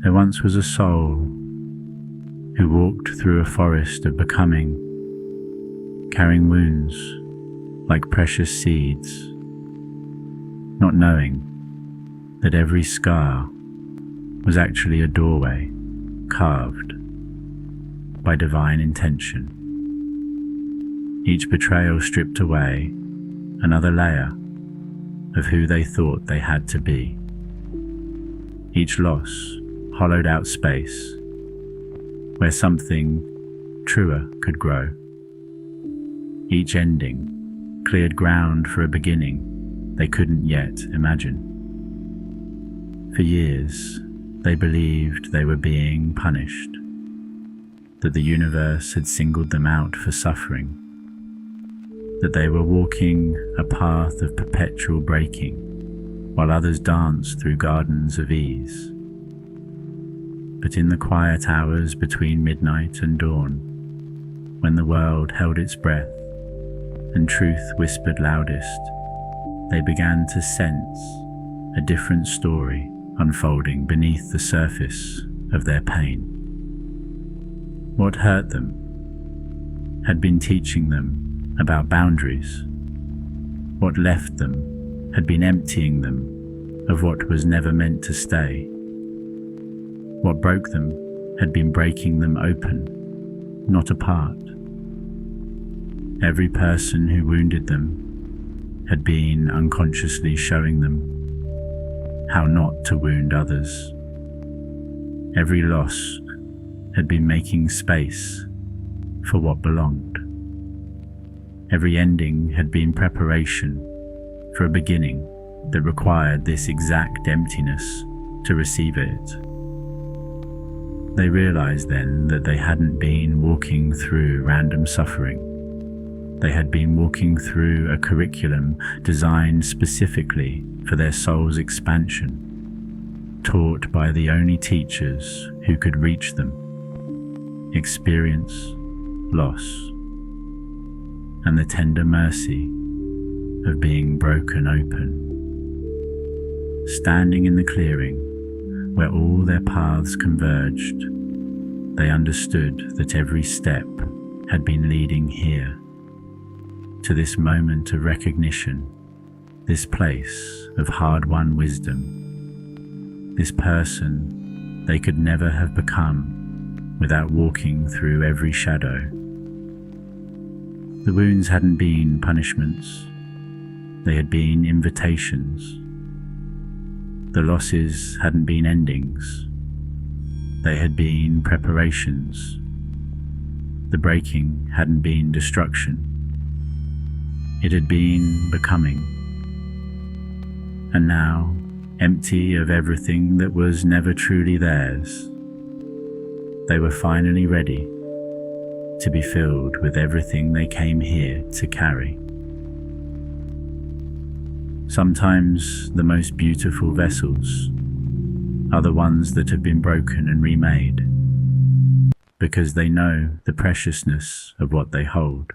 There once was a soul who walked through a forest of becoming, carrying wounds like precious seeds, not knowing that every scar was actually a doorway carved by divine intention. Each betrayal stripped away another layer of who they thought they had to be. Each loss hollowed out space where something truer could grow. Each ending cleared ground for a beginning they couldn't yet imagine. For years, they believed they were being punished, that the universe had singled them out for suffering, that they were walking a path of perpetual breaking while others danced through gardens of ease. But in the quiet hours between midnight and dawn, when the world held its breath and truth whispered loudest, they began to sense a different story unfolding beneath the surface of their pain. What hurt them had been teaching them about boundaries. What left them had been emptying them of what was never meant to stay. What broke them had been breaking them open, not apart. Every person who wounded them had been unconsciously showing them how not to wound others. Every loss had been making space for what belonged. Every ending had been preparation for a beginning that required this exact emptiness to receive it. They realized then that they hadn't been walking through random suffering. They had been walking through a curriculum designed specifically for their soul's expansion, taught by the only teachers who could reach them. Experience, loss, and the tender mercy of being broken open. Standing in the clearing where all their paths converged, they understood that every step had been leading here, to this moment of recognition, this place of hard-won wisdom, this person they could never have become without walking through every shadow. The wounds hadn't been punishments, they had been invitations. The losses hadn't been endings, they had been preparations. The breaking hadn't been destruction, it had been becoming. And now, empty of everything that was never truly theirs, they were finally ready to be filled with everything they came here to carry. Sometimes the most beautiful vessels are the ones that have been broken and remade, because they know the preciousness of what they hold.